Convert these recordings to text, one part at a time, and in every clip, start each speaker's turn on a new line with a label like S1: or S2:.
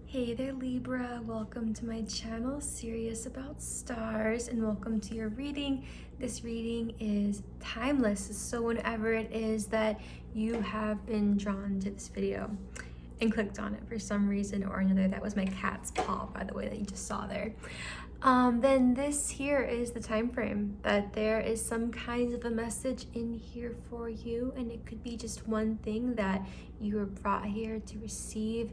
S1: Hey there Libra, welcome to my channel, Serious About Stars, and welcome to your reading. This reading is timeless, so whenever it is that you have been drawn to this video and clicked on it for some reason or another, that was my cat's paw, by the way, that you just saw there, then this here is the time frame that there is some kind of a message in here for you, and it could be just one thing that you were brought here to receive.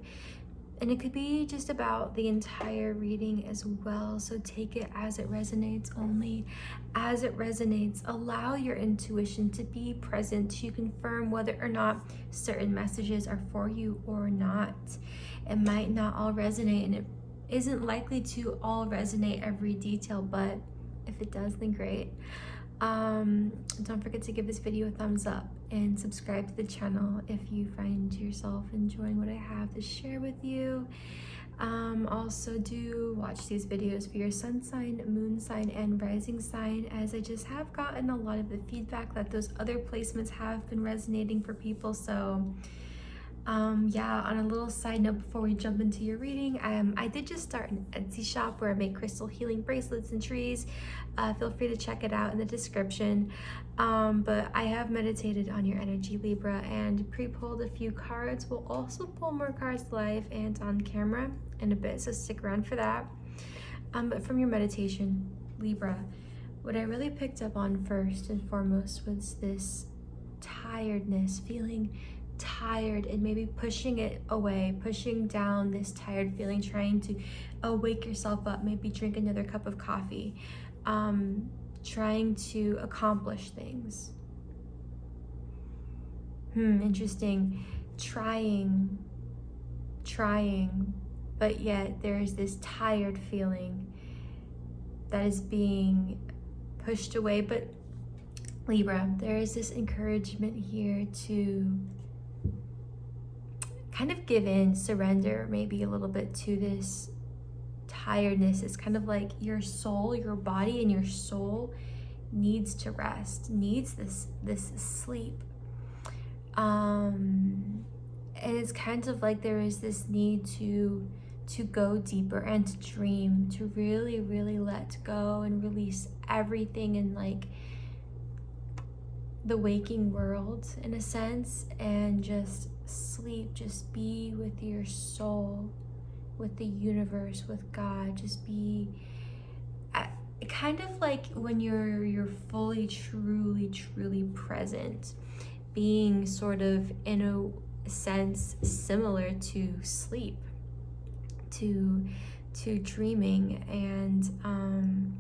S1: And it could be just about the entire reading as well. So take it as it resonates, only as it resonates. Allow your intuition to be present to confirm whether or not certain messages are for you or not. It might not all resonate, and it isn't likely to all resonate every detail, but if it does, then great. Don't forget to give this video a thumbs up and subscribe to the channel if you find yourself enjoying what I have to share with you. Also do watch these videos for your sun sign, moon sign, and rising sign, as I just have gotten a lot of the feedback that those other placements have been resonating for people. So yeah, on a little side note before we jump into your reading, I did just start an Etsy shop where I make crystal healing bracelets and trees. Feel free to check it out in the description. But I have meditated on your energy, Libra, and pre-pulled a few cards. We'll also pull more cards live and on camera in a bit, so stick around for that. But from your meditation, Libra, what I really picked up on first and foremost was this tiredness, feeling tired, and maybe pushing it away, pushing down this tired feeling, trying to wake yourself up, maybe drink another cup of coffee, trying to accomplish things. Interesting. Trying, but yet there's this tired feeling that is being pushed away. But Libra, there is this encouragement here to kind of give in, surrender maybe a little bit to this tiredness. It's kind of like your soul, your body and your soul needs to rest, needs this sleep. And it's kind of like there is this need to go deeper and to dream, to really let go and release everything in like the waking world in a sense, and just sleep, just be with your soul, with the universe, with God. Just be kind of like when you're fully truly present, being sort of in a sense similar to sleep, to dreaming. And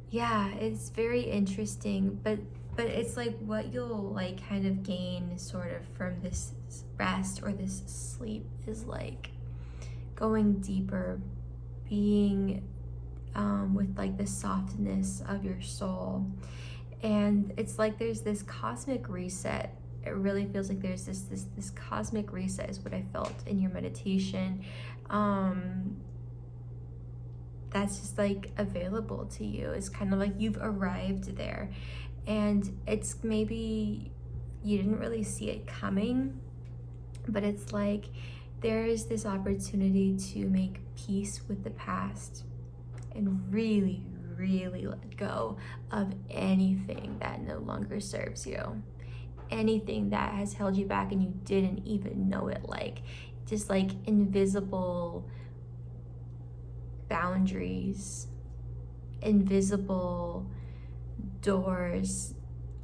S1: yeah, it's very interesting, but it's like what you'll like kind of gain sort of from this rest or this sleep is like going deeper, being with like the softness of your soul. And it's like there's this cosmic reset. It really feels like there's this cosmic reset is what I felt in your meditation. That's just like available to you. It's kind of like you've arrived there, and it's maybe you didn't really see it coming, but it's like there is this opportunity to make peace with the past and really let go of anything that no longer serves you, anything that has held you back and you didn't even know it, like just like invisible boundaries, invisible doors.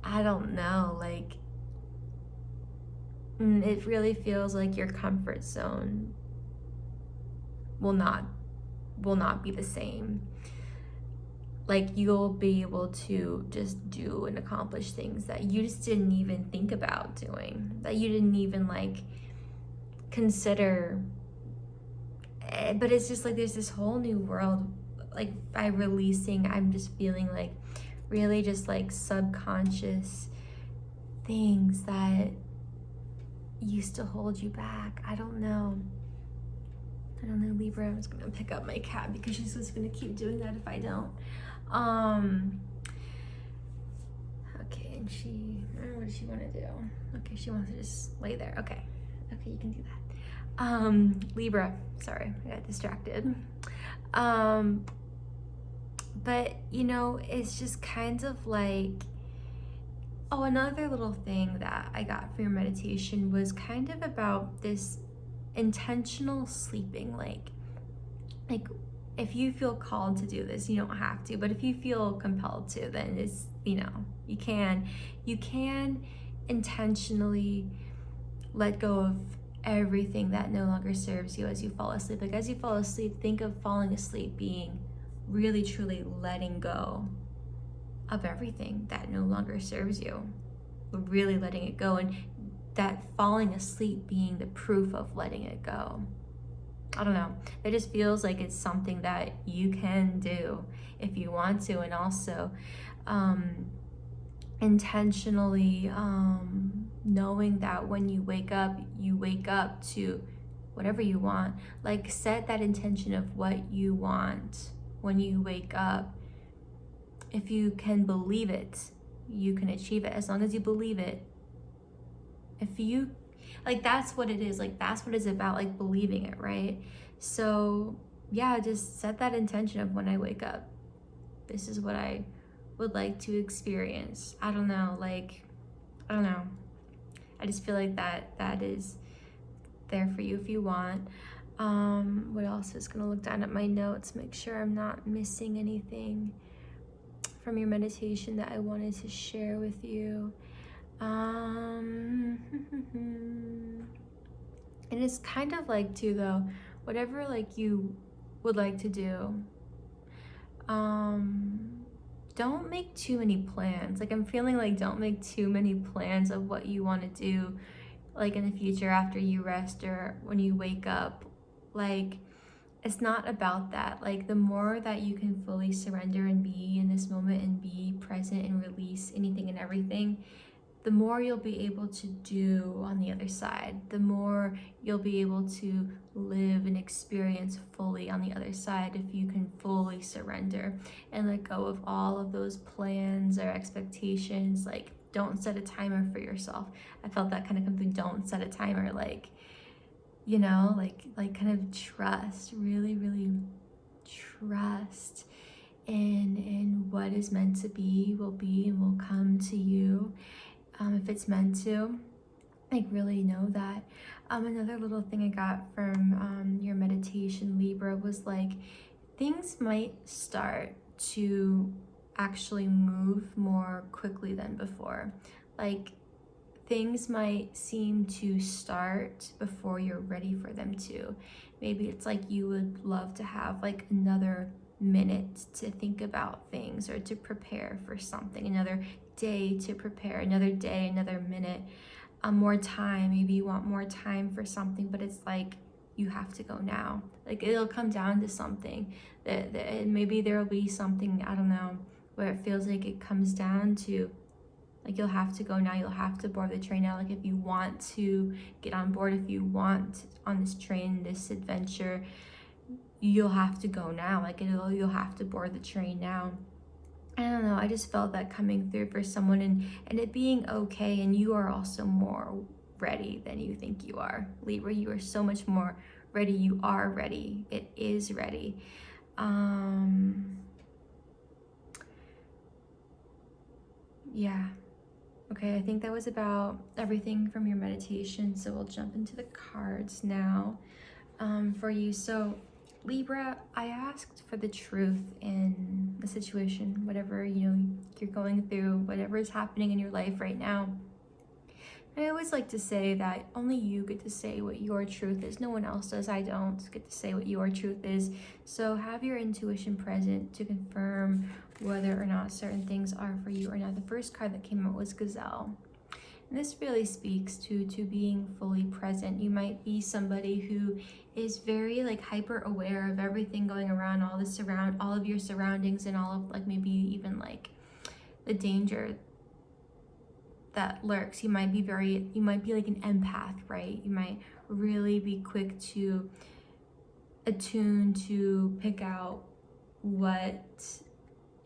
S1: I don't know, like it really feels like your comfort zone will not be the same. Like you'll be able to just do and accomplish things that you just didn't even think about doing, that you didn't even like consider. But it's just like there's this whole new world, like by releasing, I'm just feeling like really just like subconscious things that used to hold you back. I don't know, Libra. I'm just gonna pick up my cat because she's just gonna keep doing that if I don't. Okay, and what does she want to do? Okay, she wants to just lay there. Okay, you can do that. Libra, sorry, I got distracted. But you know, it's just kind of like, oh, another little thing that I got from your meditation was kind of about this intentional sleeping. Like if you feel called to do this, you don't have to, but if you feel compelled to, then it's, you know, you can intentionally let go of everything that no longer serves you as you fall asleep. Like as you fall asleep, think of falling asleep being really truly letting go of everything that no longer serves you, really letting it go, and that falling asleep being the proof of letting it go. I don't know, it just feels like it's something that you can do if you want to, and also intentionally knowing that when you wake up to whatever you want. Like set that intention of what you want when you wake up. If you can believe it, you can achieve it. As long as you believe it. If you, like, that's what it is. Like, that's what it's about, like, believing it, right? So, yeah, just set that intention of when I wake up, this is what I would like to experience. I don't know. I just feel like that is there for you if you want. What else? Is gonna look down at my notes, make sure I'm not missing anything from your meditation that I wanted to share with you. And it's kind of like too, though, whatever like you would like to do, don't make too many plans. Like I'm feeling like don't make too many plans of what you want to do, like in the future after you rest or when you wake up. Like it's not about that. Like the more that you can fully surrender and be in this moment and be present and release anything and everything, the more you'll be able to do on the other side, the more you'll be able to live and experience fully on the other side if you can fully surrender and let go of all of those plans or expectations. Like don't set a timer for yourself. I felt that kind of come through. Don't set a timer. Like, you know, like kind of trust, really, really trust in what is meant to be, will be, and will come to you. If it's meant to, like really know that. Another little thing I got from your meditation, Libra, was like things might start to actually move more quickly than before. Like things might seem to start before you're ready for them to. Maybe it's like you would love to have like another minute to think about things or to prepare for something, another day to prepare, another day, another minute, more time. Maybe you want more time for something, but it's like you have to go now. Like it'll come down to something that maybe there will be something, I don't know, where it feels like it comes down to like you'll have to go now, you'll have to board the train now. Like if you want to get on board, if you want on this train, this adventure, you'll have to go now. Like you'll have to board the train now. I don't know, I just felt that coming through for someone, and it being okay, and you are also more ready than you think you are. Libra, you are so much more ready. You are ready. It is ready. Yeah. Okay, I think that was about everything from your meditation, so we'll jump into the cards now for you. So Libra, I asked for the truth in the situation, whatever, you know, you're going through, whatever is happening in your life right now. I always like to say that only you get to say what your truth is. No one else does. I don't get to say what your truth is. So have your intuition present to confirm whether or not certain things are for you or not. The first card that came out was Gazelle. And this really speaks to being fully present. You might be somebody who is very like hyper aware of everything going around, all of your surroundings, and all of like maybe even like the danger that lurks. You might be like an empath, right? You might really be quick to attune to pick out what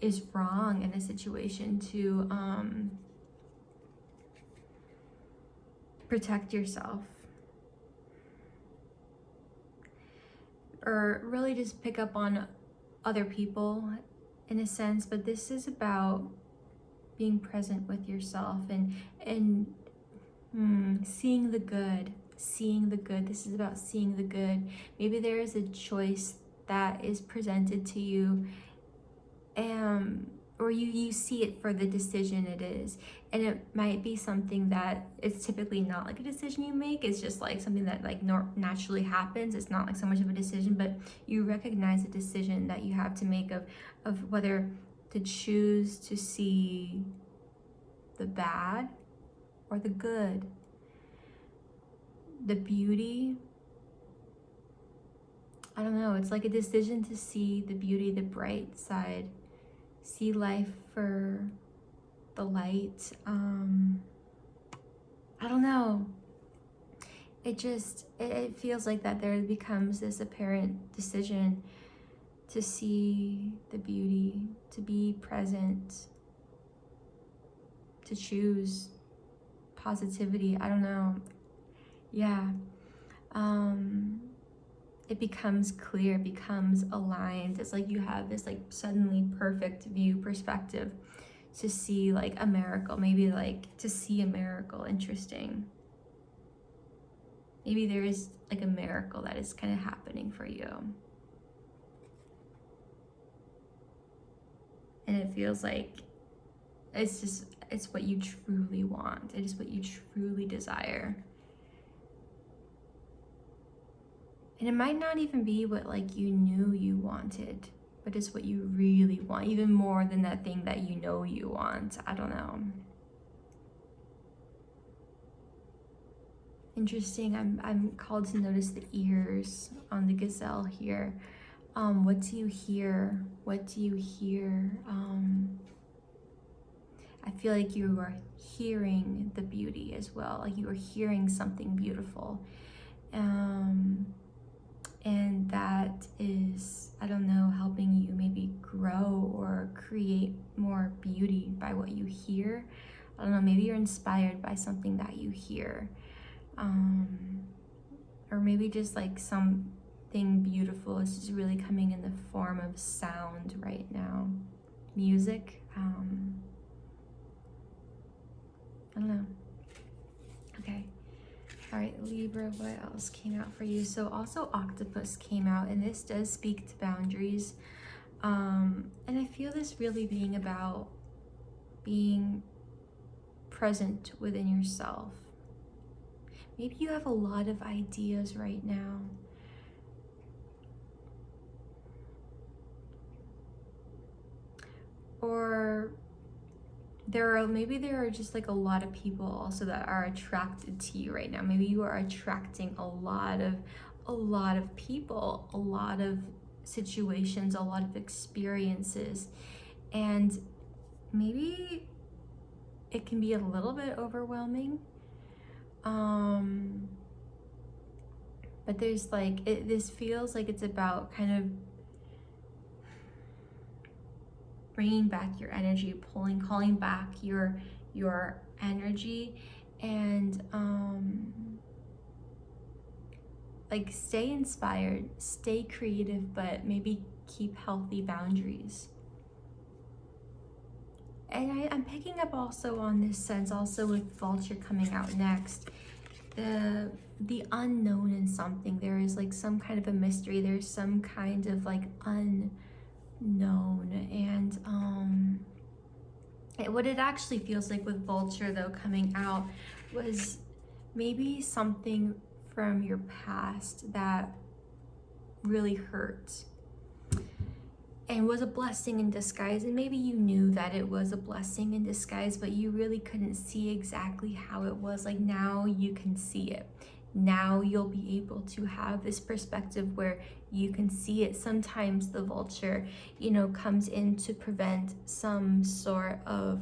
S1: is wrong in a situation, to protect yourself. or really just pick up on other people in a sense, but this is about being present with yourself and seeing the good. This is about seeing the good. Maybe there is a choice that is presented to you, or you see it for the decision it is, and it might be something that it's typically not like a decision you make. It's just like something that like naturally happens. It's not like so much of a decision, but you recognize a decision that you have to make of whether to choose to see the bad or the good, the beauty. I don't know, it's like a decision to see the beauty, the bright side, see life for the light. I don't know. It feels like that there becomes this apparent decision to see the beauty, to be present, to choose positivity. I don't know. Yeah. It becomes clear, becomes aligned. It's like you have this like suddenly perfect view perspective to see like a miracle. Maybe like to see a miracle. Interesting. Maybe there is like a miracle that is kind of happening for you. And it feels like it's what you truly want. It is what you truly desire. And it might not even be what like you knew you wanted, but it's what you really want, even more than that thing that you know you want. I don't know. Interesting. I'm called to notice the ears on the gazelle here. What do you hear? What do you hear? I feel like you are hearing the beauty as well. Like you are hearing something beautiful. And that is, I don't know, helping you maybe grow or create more beauty by what you hear. I don't know, maybe you're inspired by something that you hear. Or maybe just like something beautiful is just really coming in the form of sound right now. Music. I don't know. Okay. All right, Libra, what else came out for you? So also octopus came out, and this does speak to boundaries. And I feel this really being about being present within yourself. Maybe you have a lot of ideas right now. Or there are just like a lot of people also that are attracted to you right now. Maybe you are attracting a lot of people, a lot of situations, a lot of experiences, and maybe it can be a little bit overwhelming. But there's like this feels like it's about kind of bringing back your energy, calling back your energy, and like stay inspired, stay creative, but maybe keep healthy boundaries. And I'm picking up also on this sense, also with Vulture coming out next, the unknown in something. There is like some kind of a mystery. There's some kind of like unknown, and what it actually feels like with Vulture though coming out was maybe something from your past that really hurt and was a blessing in disguise, and maybe you knew that it was a blessing in disguise, but you really couldn't see exactly how it was. Like now you can see it. Now you'll be able to have this perspective where you can see it. Sometimes the Vulture, comes in to prevent some sort of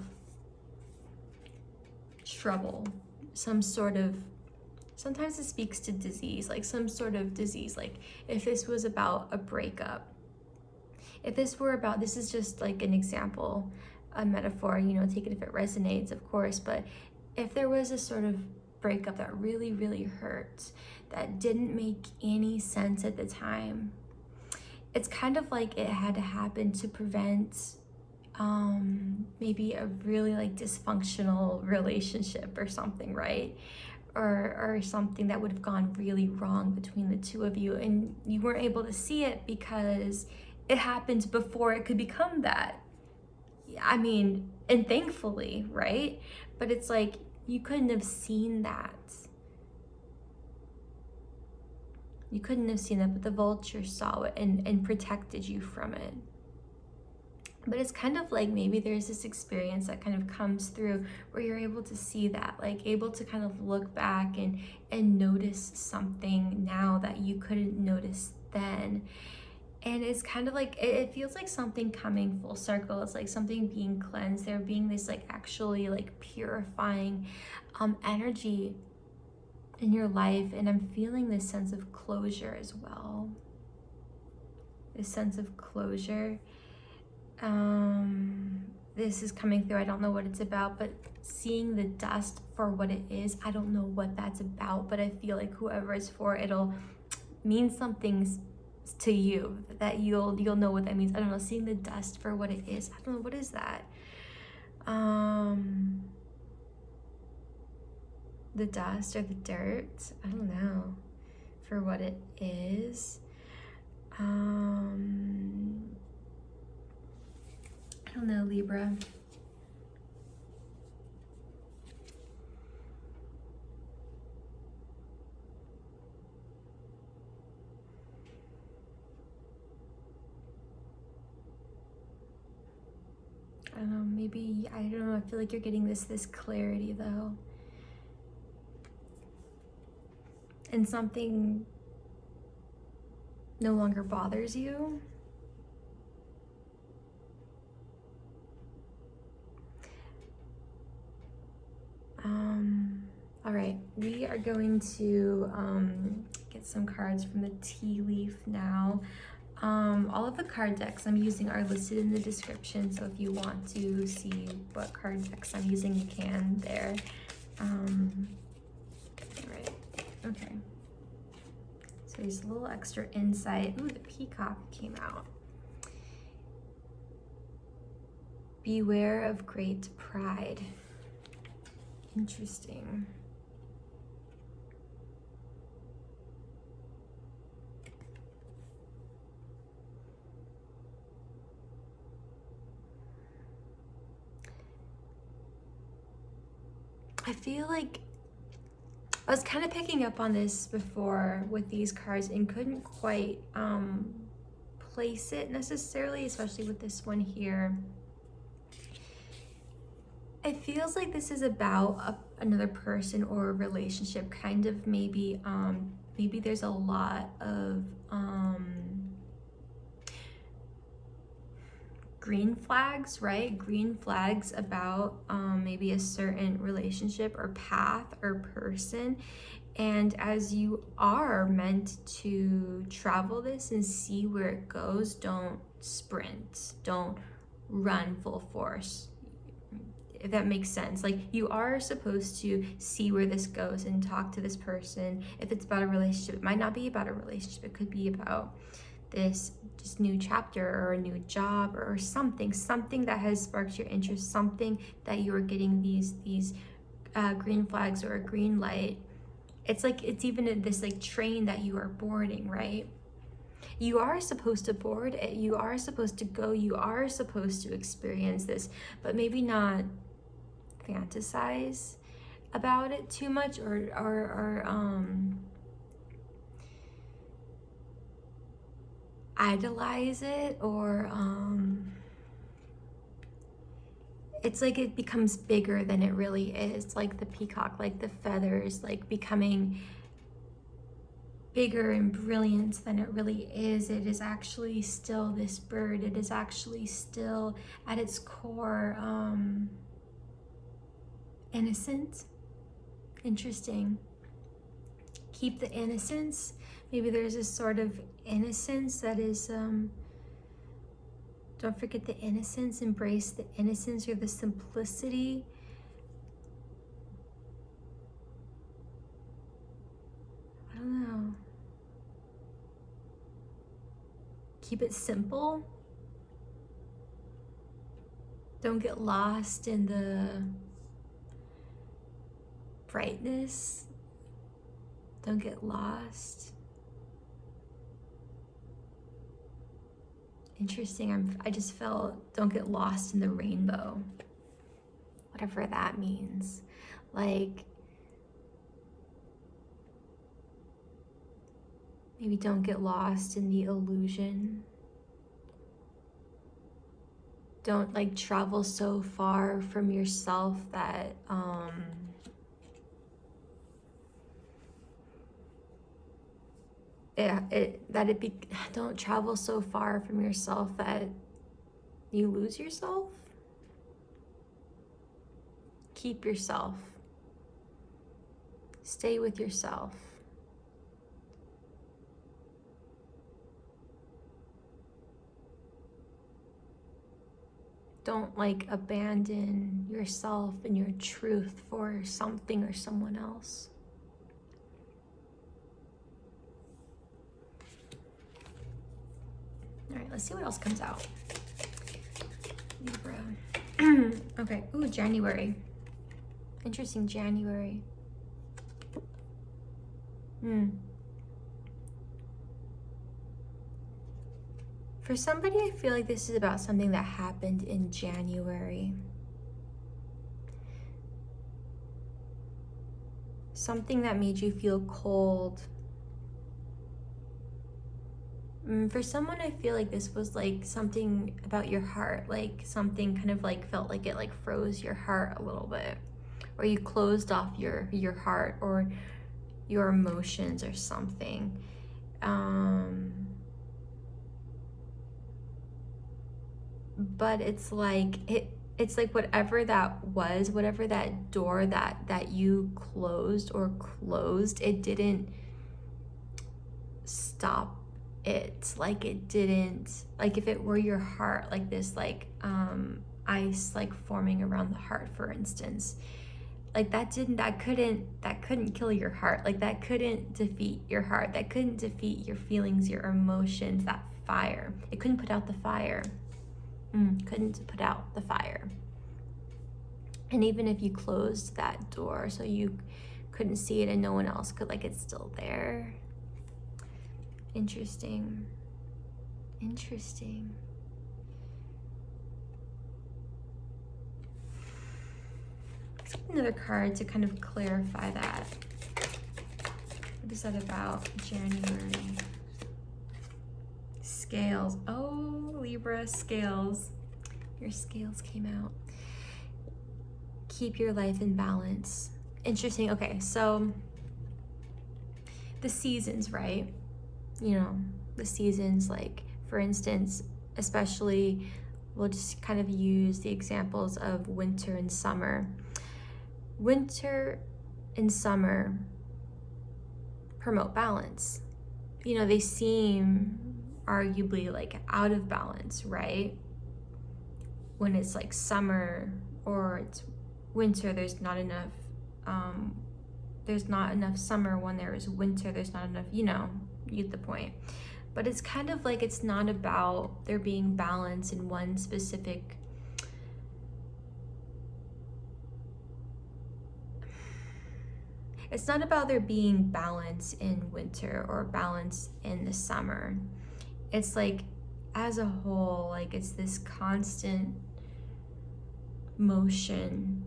S1: trouble, sometimes it speaks to disease, like some sort of disease. Like if this was about a breakup, if this were about, this is just like an example, a metaphor, take it if it resonates, of course, but if there was a sort of breakup that really, really hurt, that didn't make any sense at the time, it's kind of like it had to happen to prevent maybe a really like dysfunctional relationship or something, right? Or something that would have gone really wrong between the two of you, and you weren't able to see it because it happened before it could become that. I mean, and thankfully, right? But it's like you couldn't have seen that. You couldn't have seen that, but the vulture saw it and protected you from it. But it's kind of like maybe there's this experience that kind of comes through where you're able to see that, like able to kind of look back and notice something now that you couldn't notice then. And it's kind of like, it feels like something coming full circle. It's like something being cleansed. There being this like actually like purifying energy in your life. And I'm feeling this sense of closure as well. This sense of closure. This is coming through. I don't know what it's about, but seeing the dust for what it is, I don't know what that's about, but I feel like whoever it's for, it'll mean something to you, that you'll know what that means. I don't know, seeing the dust for what it is. I don't know, what is that? The dust or the dirt, I don't know, for what it is. I don't know, Libra. I don't know, maybe, I don't know, I feel like you're getting this clarity though. And something no longer bothers you. All right, we are going to get some cards from the tea leaf now. All of the card decks I'm using are listed in the description, so if you want to see what card decks I'm using, you can there. All right, okay. So there's a little extra insight. Ooh, the peacock came out. Beware of great pride. Interesting. I feel like I was kind of picking up on this before with these cards and couldn't quite place it necessarily, especially with this one here. It feels like this is about another person or a relationship, kind of maybe maybe there's a lot of green flags, right? Green flags about maybe a certain relationship or path or person. And as you are meant to travel this and see where it goes, don't sprint, don't run full force, if that makes sense. Like, you are supposed to see where this goes and talk to this person. If it's about a relationship, it might not be about a relationship, it could be about this just new chapter or a new job or something that has sparked your interest, something that you are getting these green flags or a green light. It's like, it's even this like train that you are boarding, right? You are supposed to board it, you are supposed to go, you are supposed to experience this, but maybe not fantasize about it too much or idolize it, or it's like it becomes bigger than it really is, like the peacock, like the feathers, like becoming bigger and brilliant than it really is. It is actually still this bird. It is actually still at its core innocent. Interesting. Keep the innocence. Maybe there's this sort of innocence that is don't forget the innocence, embrace the innocence or the simplicity. I don't know. keep it simple. Don't get lost in the brightness. Don't get lost. Interesting. I just felt don't get lost in the rainbow. Whatever that means. Like, maybe don't get lost in the illusion. Don't like travel so far from yourself that don't travel so far from yourself that you lose yourself. Keep yourself. Stay with yourself. Don't like abandon yourself and your truth for something or someone else. All right, let's see what else comes out. Libra. Okay, ooh, January. Interesting, January. For somebody, I feel like this is about something that happened in January. Something that made you feel cold. For someone, I feel like this was like something about your heart, like something kind of like felt like it like froze your heart a little bit, or you closed off your heart or your emotions or something. But it's like it's like whatever that was, whatever that door that you closed, it didn't stop it. Like it didn't, like if it were your heart, like this like ice like forming around the heart, for instance, like that couldn't kill your heart. Like that couldn't defeat your heart. That couldn't defeat your feelings, your emotions, that fire. It couldn't put out the fire. Couldn't put out the fire. And even if you closed that door so you couldn't see it and no one else could, like it's still there. Interesting. Interesting. Let's get another card to kind of clarify that. What is that about? January. Scales. Oh, Libra, scales. Your scales came out. Keep your life in balance. Interesting. Okay, so the seasons, right? You know, the seasons, like for instance, especially we'll just kind of use the examples of winter and summer. Winter and summer promote balance. You know, they seem arguably like out of balance, right? When it's like summer or it's winter, there's not enough summer. When there is winter, there's not enough, you know, you get the point. But it's kind of like it's not about there being balance in one specific it's not about there being balance in winter or balance in the summer. It's like as a whole, like it's this constant motion.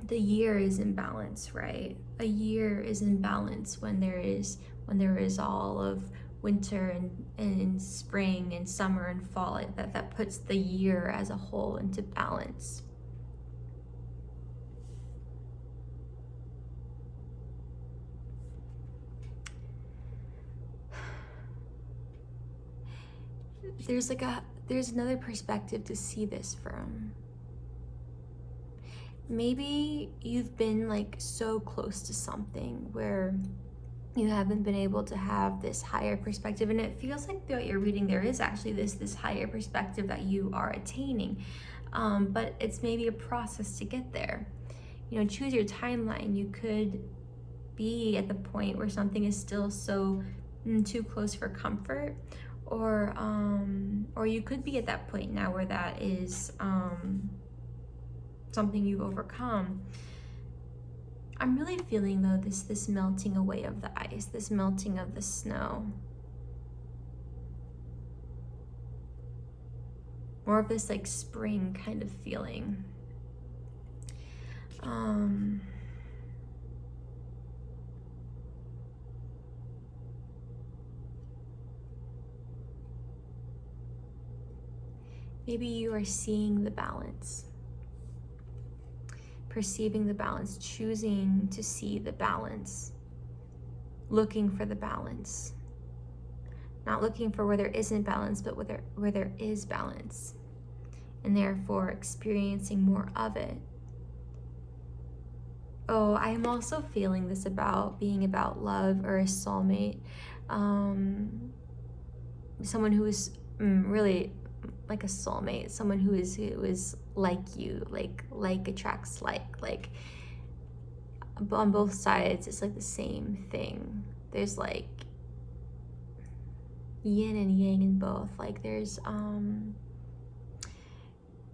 S1: The year is in balance, right? A year is in balance when there is all of winter and spring and summer and fall. That puts the year as a whole into balance. There's another perspective to see this from. Maybe you've been like so close to something where you haven't been able to have this higher perspective, and it feels like throughout your reading there is actually this higher perspective that you are attaining, but it's maybe a process to get there. You know, choose your timeline. You could be at the point where something is still so too close for comfort, or you could be at that point now where that is something you've overcome. I'm really feeling though this melting away of the ice, this melting of the snow. More of this like spring kind of feeling. Maybe you are seeing the balance, perceiving the balance, choosing to see the balance, looking for the balance. Not looking for where there isn't balance, but where there is balance, and therefore experiencing more of it. Oh, I am also feeling this about being about love or a soulmate. Someone who is really like a soulmate, someone who is like you, like attracts like on both sides. It's like the same thing. There's like yin and yang in both. Like there's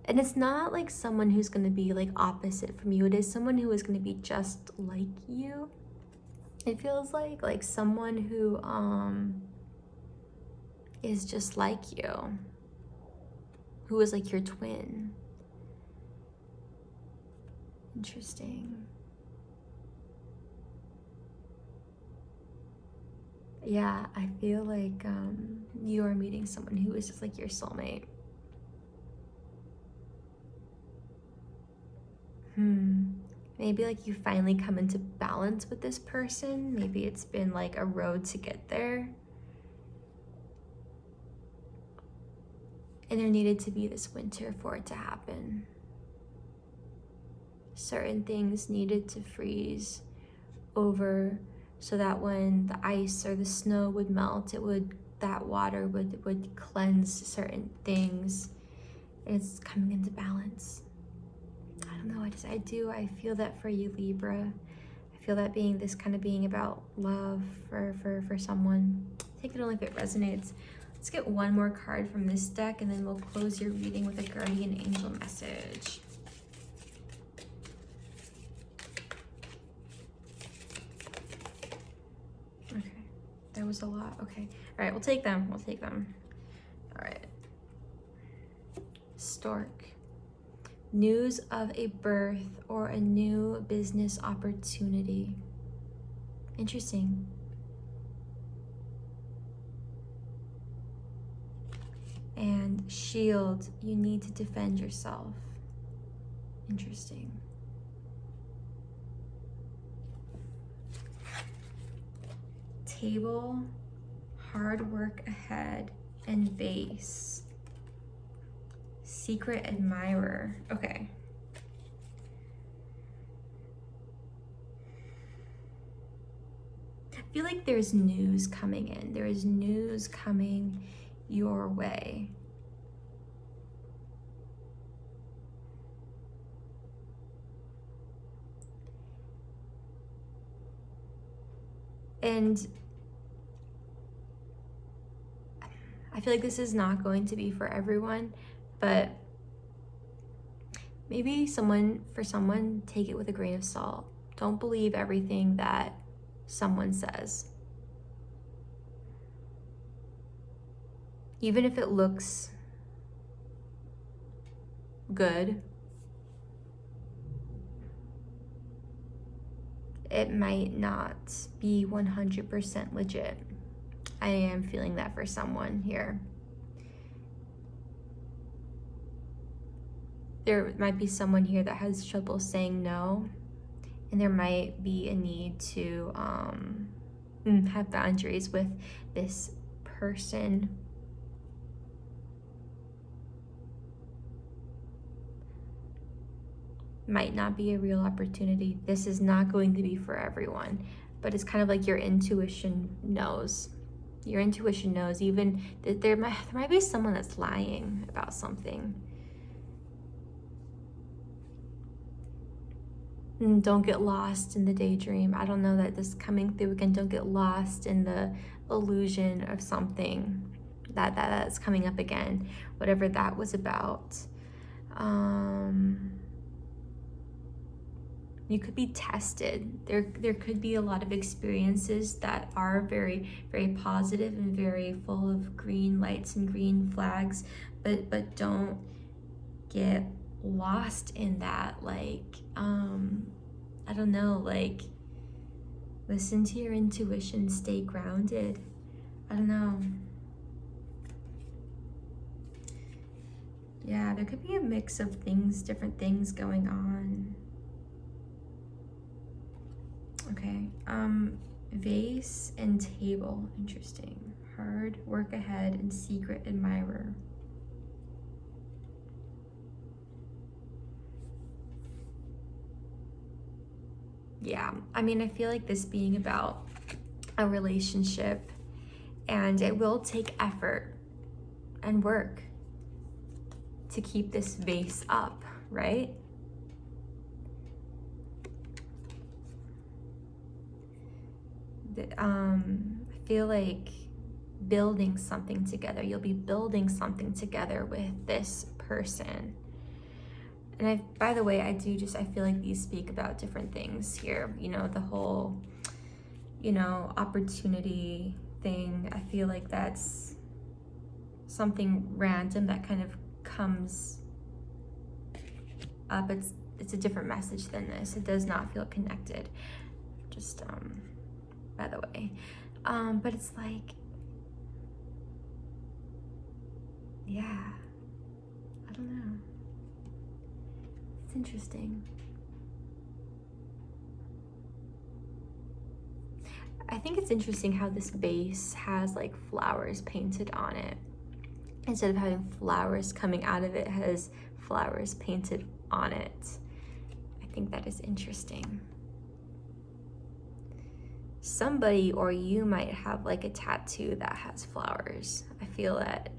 S1: and it's not like someone who's going to be like opposite from you. It is someone who is going to be just like you. It feels like someone who is just like you, who is like your twin. Interesting. Yeah, I feel like you are meeting someone who is just like your soulmate. Maybe like you finally come into balance with this person. Maybe it's been like a road to get there. And there needed to be this winter for it to happen. Certain things needed to freeze over so that when the ice or the snow would melt, that water would cleanse certain things. And it's coming into balance. I don't know, I feel that for you, Libra. I feel that being about love for someone. Take it only if it resonates. Let's get one more card from this deck, and then we'll close your reading with a guardian angel message. Okay, there was a lot. Okay, all right, we'll take them. All right. Stork. News of a birth or a new business opportunity. Interesting. And shield, you need to defend yourself. Interesting. Table, hard work ahead, and vase. Secret admirer. Okay. I feel like there's news coming in. There is news coming your way. And I feel like this is not going to be for everyone, but maybe for someone, take it with a grain of salt. Don't believe everything that someone says. Even if it looks good, it might not be 100% legit. I am feeling that for someone here. There might be someone here that has trouble saying no, and there might be a need to have boundaries with this person. Might not be a real opportunity. This is not going to be for everyone, but it's kind of like your intuition knows. Your intuition knows even that there might be someone that's lying about something. And don't get lost in the daydream. I don't know that this coming through again. Don't get lost in the illusion of something. that's coming up again, whatever that was about. You could be tested. There could be a lot of experiences that are very, very positive and very full of green lights and green flags, but don't get lost in that. Like, I don't know, like, listen to your intuition, stay grounded. I don't know. Yeah, there could be a mix of things, different things going on. Okay, vase and table, interesting. Hard work ahead and secret admirer. Yeah, I mean, I feel like this being about a relationship, and it will take effort and work to keep this vase up, right? I feel like building something together. You'll be building something together with this person. And by the way, I feel like these speak about different things here. You know, the whole, you know, opportunity thing. I feel like that's something random that kind of comes up. It's a different message than this. It does not feel connected. Just, by the way. But it's like, yeah, I don't know. It's interesting. I think it's interesting how this vase has like flowers painted on it. Instead of having flowers coming out of it, has flowers painted on it. I think that is interesting. Somebody or you might have like a tattoo that has flowers. I feel that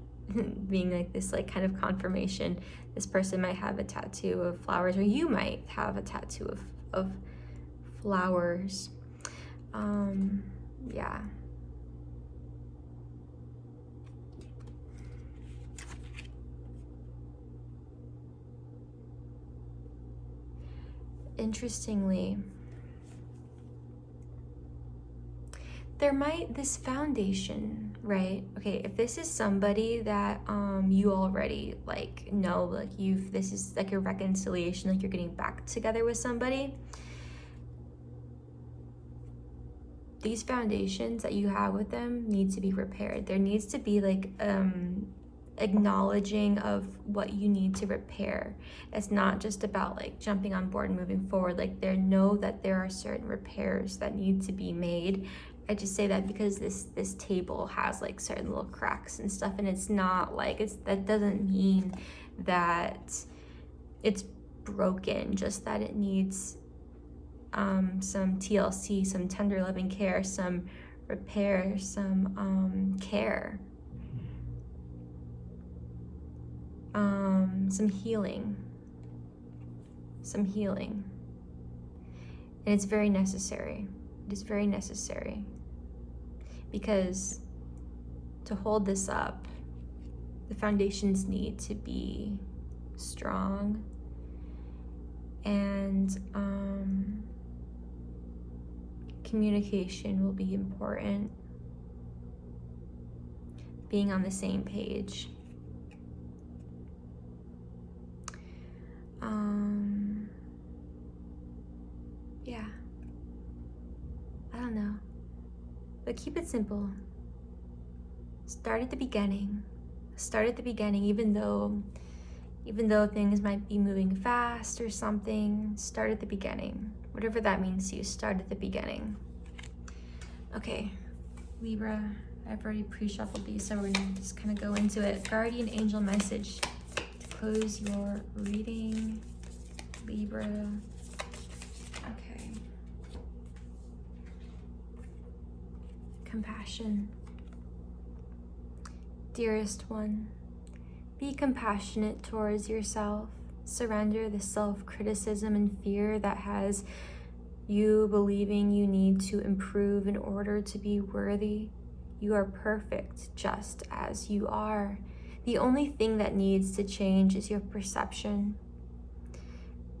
S1: being like this like kind of confirmation, this person might have a tattoo of flowers, or you might have a tattoo of flowers. Yeah. Interestingly, this foundation, right? Okay, if this is somebody that you already like know, like this is like a reconciliation, like you're getting back together with somebody, these foundations that you have with them need to be repaired. There needs to be like acknowledging of what you need to repair. It's not just about like jumping on board and moving forward. Like know that there are certain repairs that need to be made. I just say that because this table has like certain little cracks and stuff, and it's not like that doesn't mean that it's broken, just that it needs some TLC, some tender loving care, some repair, some care, some healing, and it's very necessary. It is very necessary, because to hold this up, the foundations need to be strong, and communication will be important. Being on the same page. Yeah. I don't know. But keep it simple. Start at the beginning. Start at the beginning, even though things might be moving fast or something. Start at the beginning. Whatever that means to you, start at the beginning. Okay, Libra, I've already pre-shuffled these, so we're gonna just kind of go into it. Guardian angel message to close your reading, Libra. Okay. Compassion. Dearest one, be compassionate towards yourself. Surrender the self-criticism and fear that has you believing you need to improve in order to be worthy. You are perfect just as you are. The only thing that needs to change is your perception.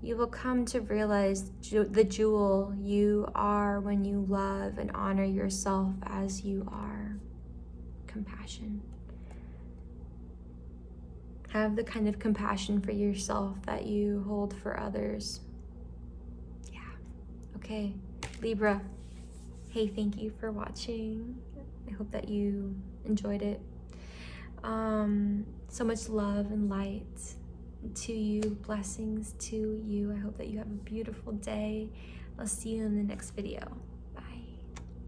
S1: You will come to realize the jewel you are when you love and honor yourself as you are. Compassion. Have the kind of compassion for yourself that you hold for others. Yeah. Okay, Libra. Hey, thank you for watching. I hope that you enjoyed it. So much love and light to you. Blessings to you. I hope that you have a beautiful day. I'll see you in the next video.